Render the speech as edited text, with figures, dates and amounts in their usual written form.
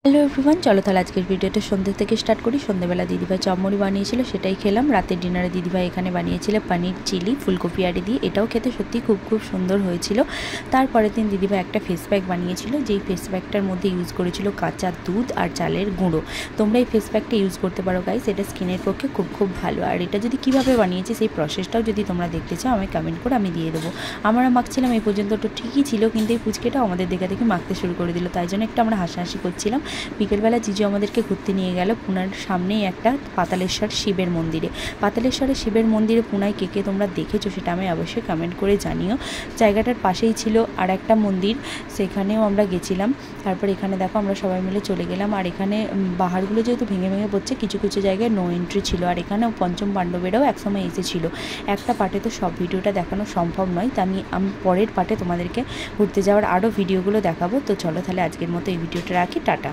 Hello everyone, চলো তাহলে আজকের ভিডিওটা সন্ধ্যে থেকে স্টার্ট করি। সন্ধ্যেবেলা দিদিভাই চপমুড়ি বানিয়েছিল, সেটাই খেলাম। রাতের ডিনারে দিদিভাই এখানে বানিয়েছিল পনির চিলি ফুলকপি আড়ি দিয়ে, এটাও খেতে সত্যি খুব সুন্দর হয়েছিল। তারপরের দিন দিদিভাই একটা ফেস প্যাক বানিয়েছিল, যেই ফেস প্যাকটার মধ্যে ইউজ করেছিল কাঁচা দুধ আর চালের গুঁড়ো। তোমরা এই ফেস প্যাকটা ইউজ করতে পারো গাইস, এটা স্কিনের পক্ষে খুব ভালো। আর এটা যদি কীভাবে বানিয়েছে সেই প্রসেসটাও যদি তোমরা দেখতে চাও আমি কমেন্ট করে আমি দিয়ে দেবো। আমরা মাখছিলাম এই পর্যন্ত তো ঠিকই ছিল, কিন্তু এই পুচকেটাও আমাদের দেখে মাখতে শুরু করে দিল, তাই জন্য একটু আমরা হাসাহাসি করছিলাম। বিকেলবেলা জিজু আমাদেরকে ঘুরতে নিয়ে গেল পুনার সামনেই একটা পাতালেশ্বর শিবের মন্দিরে। পাতালেশ্বরের শিবের মন্দিরে পুনায় কে তোমরা দেখেছো সেটা আমি অবশ্যই কমেন্ট করে জানিও। জায়গাটার পাশেই ছিল আর একটা মন্দির, সেখানেও আমরা গেছিলাম। তারপর এখানে দেখো আমরা সবাই মিলে চলে গেলাম। আর এখানে পাহাড়গুলো যেহেতু ভেঙে পড়ছে, কিছু জায়গায় নো এন্ট্রি ছিল। আর এখানেও পঞ্চম পাণ্ডবেরাও একসময় এসেছিল। একটা পার্টে তো সব ভিডিওটা দেখানো সম্ভব নয়, তা আমি পরের পার্টে তোমাদেরকে ঘুরতে যাওয়ার আরও ভিডিওগুলো দেখাবো। তো চলো তাহলে আজকের মতো এই ভিডিওটা রাখি, টাটা।